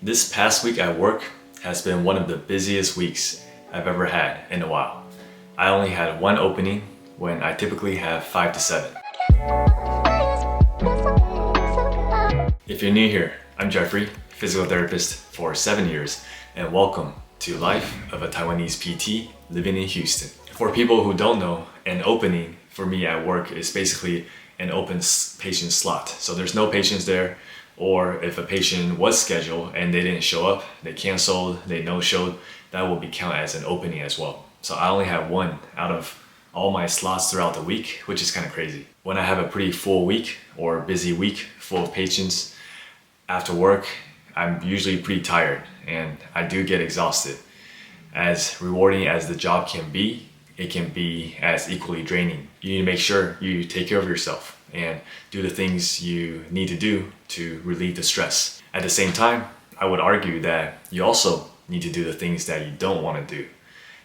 This past week at work has been one of the busiest weeks I've ever had in a while. I only had one opening when I typically have 5 to 7. If you're new here, I'm Jeffrey, physical therapist for 7 years, and welcome to Life of a Taiwanese PT living in Houston. For people who don't know, an opening for me at work is basically an open patient slot. So there's no patients there, or if a patient was scheduled and they didn't show up, they canceled, they no-showed, that will be counted as an opening as well. So I only have one out of all my slots throughout the week, which is kind of crazy. When I have a pretty full week or busy week full of patients after work, I'm usually pretty tired and I do get exhausted. As rewarding as the job can be, it can be as equally draining. You need to make sure you take care of yourself and do the things you need to do to relieve the stress. At the same time, I would argue that you also need to do the things that you don't want to do.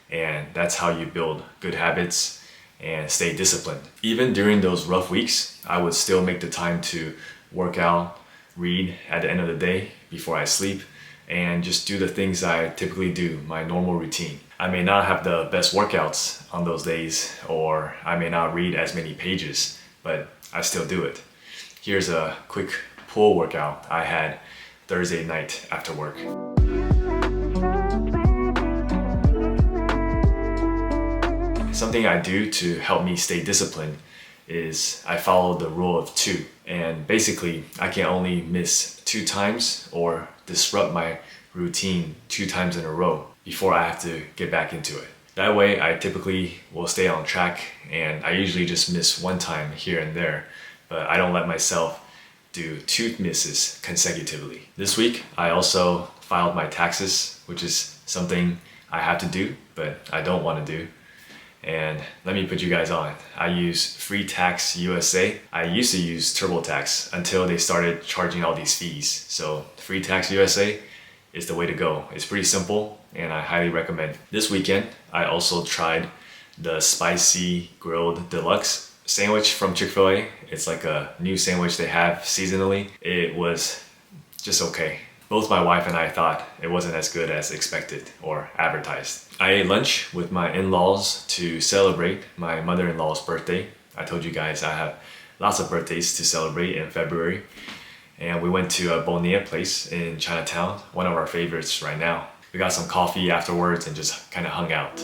And that's how you build good habits and stay disciplined. Even during those rough weeks, I would still make the time to work out, read at the end of the day before I sleep, and just do the things I typically do, my normal routine. I may not have the best workouts on those days, or I may not read as many pages, but I still do it. Here's a quick pull workout I had Thursday night after work. Something I do to help me stay disciplined is I follow the rule of 2. And basically, I can only miss 2 times or disrupt my routine 2 times in a row before I have to get back into it. That way, I typically will stay on track, and I usually just miss 1 time here and there, but I don't let myself do 2 misses consecutively. This week, I also filed my taxes, which is something I have to do, but I don't want to do. And let me put you guys on. I use Free Tax USA. I used to use TurboTax until they started charging all these fees. So Free Tax USA is the way to go. It's pretty simple and I highly recommend. This weekend, I also tried the Spicy Grilled Deluxe sandwich from Chick-fil-A. It's like a new sandwich they have seasonally. It was just okay. Both my wife and I thought it wasn't as good as expected or advertised. I ate lunch with my in-laws to celebrate my mother-in-law's birthday. I told you guys I have lots of birthdays to celebrate in February. And we went to a bonita place in Chinatown, one of our favorites right now. We got some coffee afterwards and just kind of hung out.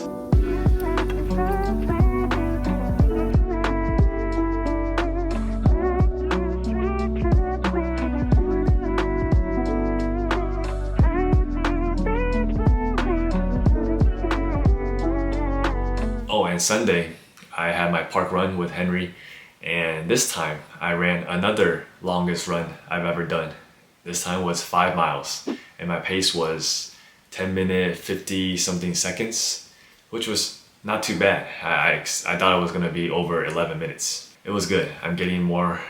Oh, and Sunday, I had my park run with Henry, and this time I ran another longest run I've ever done. This time was 5 miles, and my pace was 10 minutes, 50 something seconds, which was not too bad. I thought it was gonna be over 11 minutes. It was good. I'm getting more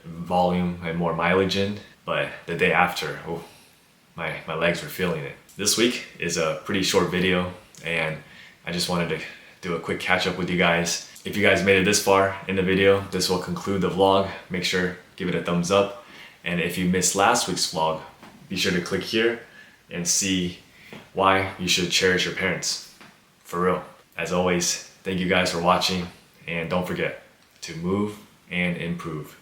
volume and more mileage in, but the day after, my legs were feeling it. This week is a pretty short video, and I just wanted to do a quick catch up with you guys. If you guys made it this far in the video, this will conclude the vlog. Make sure, give it a thumbs up. And if you missed last week's vlog, be sure to click here and see why you should cherish your parents. For real. As always, thank you guys for watching, and don't forget to move and improve.